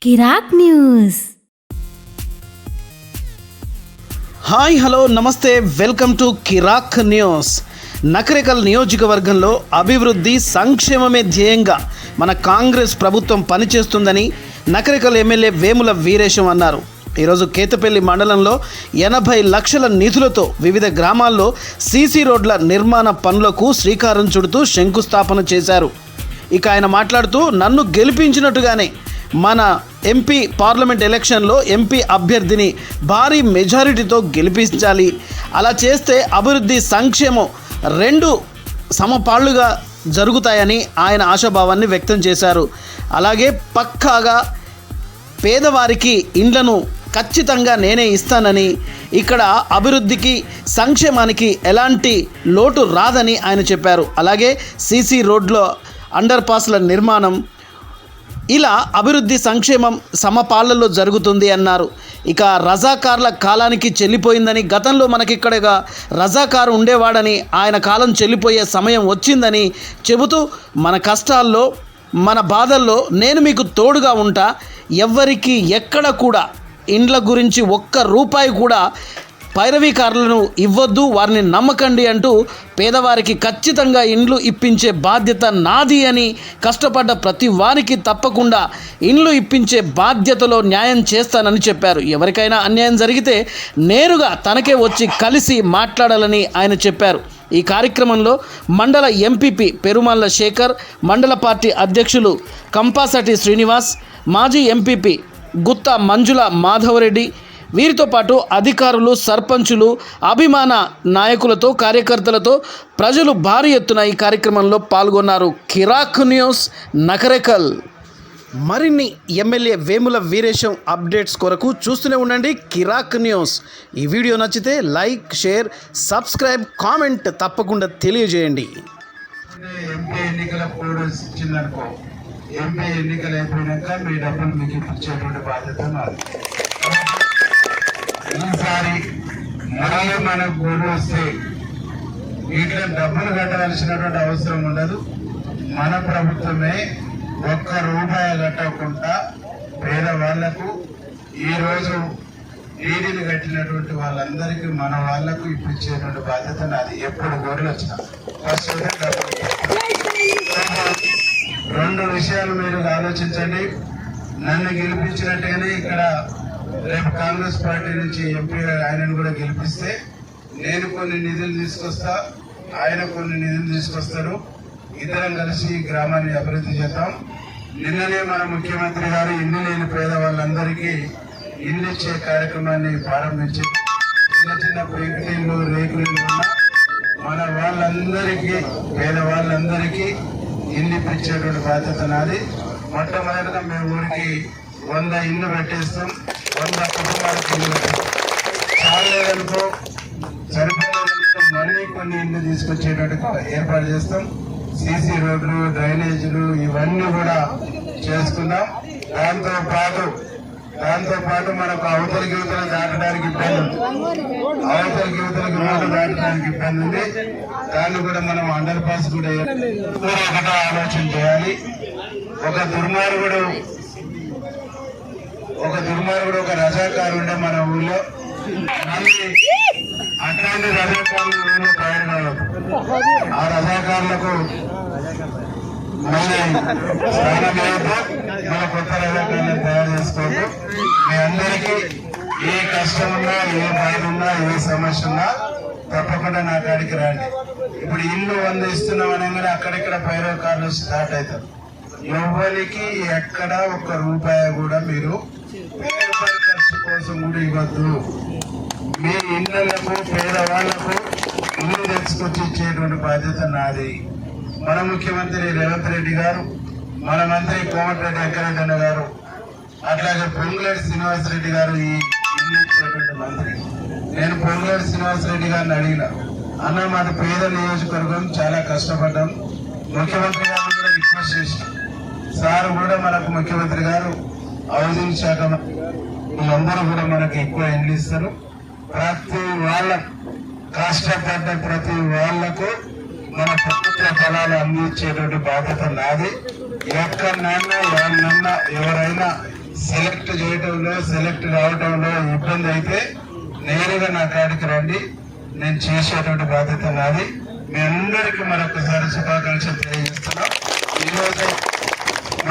కిరాక్ news. Hi hello నమస్తే, welcome to Kirik news. Nakrekal నియోజకవర్గంలో అభివృద్ధి సంక్షేమమే ధ్యేయంగా మన కాంగ్రెస్ ప్రభుత్వం పనిచేస్తుందని నకరేకల్ ఎమ్మెల్యే వేముల వీరేశం అన్నారు. ఈరోజు కేతపల్లి మండలంలో 80 లక్షల నిధులతో వివిధ గ్రామాల్లో సీసీ రోడ్ల నిర్మాణ పనులకు శ్రీకారం చుడుతూ శంకుస్థాపన చేశారు. ఇక ఆయన మాట్లాడుతూ, నన్ను గెలిపించినట్టుగానే మన ఎంపీ పార్లమెంట్ ఎలక్షన్లో ఎంపీ అభ్యర్థిని భారీ మెజారిటీతో గెలిపించాలి. అలా చేస్తే అభివృద్ధి సంక్షేమం రెండు సమపాళ్లుగా జరుగుతాయని ఆయన ఆశాభావాన్ని వ్యక్తం చేశారు. అలాగే పక్కాగా పేదవారికి ఇండ్లను ఖచ్చితంగా నేనే ఇస్తానని, ఇక్కడ అభివృద్ధికి సంక్షేమానికి ఎలాంటి లోటు రాదని ఆయన చెప్పారు. అలాగే సీసీ రోడ్లో అండర్ పాస్ల నిర్మాణం, ఇలా అభివృద్ధి సంక్షేమం సమపాళ్లలో జరుగుతుంది అన్నారు. ఇక రజాకార్ల కాలానికి చెల్లిపోయిందని, గతంలో మనకిక్కడగా రజాకారు ఉండేవాడని, ఆయన కాలం చెల్లిపోయే సమయం వచ్చిందని చెబుతూ, మన కష్టాల్లో మన బాధల్లో నేను మీకు తోడుగా ఉంటా, ఎవ్వరికి ఎక్కడ కూడా ఇండ్ల గురించి ఒక్క రూపాయి కూడా పైరవీకారులను ఇవ్వద్దు, వారిని నమ్మకండి అంటూ పేదవారికి ఖచ్చితంగా ఇండ్లు ఇప్పించే బాధ్యత నాది అని, కష్టపడ్డ ప్రతి వారికి తప్పకుండా ఇండ్లు ఇప్పించే బాధ్యతలో న్యాయం చేస్తానని చెప్పారు. ఎవరికైనా అన్యాయం జరిగితే నేరుగా తనకే వచ్చి కలిసి మాట్లాడాలని ఆయన చెప్పారు. ఈ కార్యక్రమంలో మండల ఎంపీపీ పెరుమల్ల శేఖర్, మండల పార్టీ అధ్యక్షులు కంపాసటి శ్రీనివాస్, మాజీ ఎంపీపీ గుత్తా మంజుల మాధవరెడ్డి, వీరితో పాటు అధికారులు, సర్పంచులు, అభిమాన నాయకులతో, కార్యకర్తలతో ప్రజలు భారీ ఎత్తున ఈ కార్యక్రమంలో పాల్గొన్నారు. కిరాక్ న్యూస్, నకరేకల్. మరిన్ని ఎమ్మెల్యే వేముల వీరేశం అప్డేట్స్ కొరకు చూస్తూనే ఉండండి కిరాక్ న్యూస్. ఈ వీడియో నచ్చితే లైక్, షేర్, సబ్స్క్రైబ్, కామెంట్ తప్పకుండా తెలియజేయండి. ఎంపీ ఎన్నికల కోడ్ ఇచ్చిందనుకో, ఎంపీ ఎన్నికలు అయిపోయినాక మీ డబ్బులు మీకు ఇప్పించేటువంటి బాధ్యత నాది. ఈసారి మళ్ళీ మనకు కోడ్ వస్తే వీటిలో డబ్బులు కట్టవలసినటువంటి అవసరం ఉండదు. మన ప్రభుత్వమే ఒక్క రూపాయి కట్టకుండా పేదవాళ్లకు ఈరోజు నీటిని కట్టినటువంటి వాళ్ళందరికీ మన వాళ్లకు ఇప్పించేటువంటి బాధ్యత నాది. ఎప్పుడు గోడలు వచ్చినా ఫస్ట్ రెండు విషయాలు మీరు ఆలోచించండి. నన్ను గెలిపించినట్టుగానే ఇక్కడ రేపు కాంగ్రెస్ పార్టీ నుంచి ఎంపీ ఆయనను కూడా గెలిపిస్తే నేను కొన్ని నిధులు తీసుకొస్తా, ఆయన కొన్ని నిధులు తీసుకొస్తారు. ఇద్దరం కలిసి ఈ గ్రామాన్ని అభివృద్ధి చేద్దాం. నిన్ననే మన ముఖ్యమంత్రి గారు ఇల్లు లేని పేద వాళ్ళందరికీ ఇల్లు ఇచ్చే కార్యక్రమాన్ని ప్రారంభించి చిన్న చిన్న పెంకుటిల్లు, రేకులు ఉన్న మన వాళ్ళందరికీ, పేద వాళ్ళందరికీ ఇల్లు ఇప్పించేటువంటి బాధ్యత నాది. మొట్టమొదటిగా మేము ఊరికి 100 ఇల్లు పెట్టేస్తాం, 100 కుటుంబాలకు ఇల్లు పెట్టేస్తాం. చాలేదనుకో, సరిపోలేదనుకో మళ్ళీ కొన్ని ఇల్లు తీసుకొచ్చేటట్టుగా ఏర్పాటు చేస్తాం. సీసీ రోడ్లు, డ్రైనేజీలు ఇవన్నీ కూడా చేసుకుందాం. దాంతో పాటు మనకు అవతలి యువతలు దాటడానికి ఇబ్బంది ఉంది, అవతలి యువతలకు రోడ్డు దాటడానికి ఇబ్బంది ఉంది. దాన్ని కూడా మనం అండర్ పాస్ కూడా ఒకటే ఆలోచన చేయాలి. ఒక దుర్మార్గుడు ఒక రజాకారు ఉండే మన ఊళ్ళో, మళ్ళీ అట్లాంటి రజాకారులు ఊళ్ళో తయారు కావద్దు. ఆ రజాకారులకు మళ్ళీ స్థానం లేదు, మన కొత్త రజాకారులను తయారు చేసుకోవద్దు. మీ అందరికీ ఏ కష్టం ఉన్నా, ఏ బాధ ఉన్నా, ఏ సమస్య ఉన్నా తప్పకుండా నా కాడికి రండి. ఇప్పుడు ఇల్లు 100 ఇస్తున్నాం అనగానే అక్కడిక్కడ పైరవకారులు స్టార్ట్ అవుతారు. ఎవరికి ఎక్కడ ఒక్క రూపాయి కూడా మీరు ఖర్చు కోసం కూడా ఇవ్వద్దు. మీ ఇళ్లకు, పేదవాళ్లకు ఇల్లు తెచ్చుకొచ్చి ఇచ్చేటువంటి బాధ్యత నాది. మన ముఖ్యమంత్రి రేవంత్ రెడ్డి గారు, మన మంత్రి కోమటిరెడ్డి వెంకరెడ్డి గారు, అట్లాగే పొంగులేటి శ్రీనివాసరెడ్డి గారు ఈ ఇల్లు ఇచ్చేటువంటి మంత్రి. నేను పొంగులేటి శ్రీనివాసరెడ్డి గారిని అడిగిన, అన్న మాది పేద నియోజకవర్గం, చాలా కష్టపడ్డాం. ముఖ్యమంత్రి గారిని కూడా రిక్వెస్ట్ చేసి, సార్ కూడా మనకు ముఖ్యమంత్రి గారు హౌసింగ్ శాఖ వీళ్ళందరూ కూడా మనకు ఎక్కువ ఇండ్లు ఇస్తారు. ప్రతి వాళ్ళ కష్టపడ్డ ప్రతి వాళ్లకు మన ప్రభుత్వ ఫలాలు అందించేటువంటి బాధ్యత నాది. ఎక్కడైనా ఎవరైనా సెలెక్ట్ చేయటంలో సెలెక్ట్ కావటంలో ఇబ్బంది అయితే నేరుగా నా కాడికి రండి, నేను చేసేటువంటి బాధ్యత నాది. మీ అందరికీ మరొకసారి శుభాకాంక్షలు తెలియజేస్తున్నాం. ఈరోజు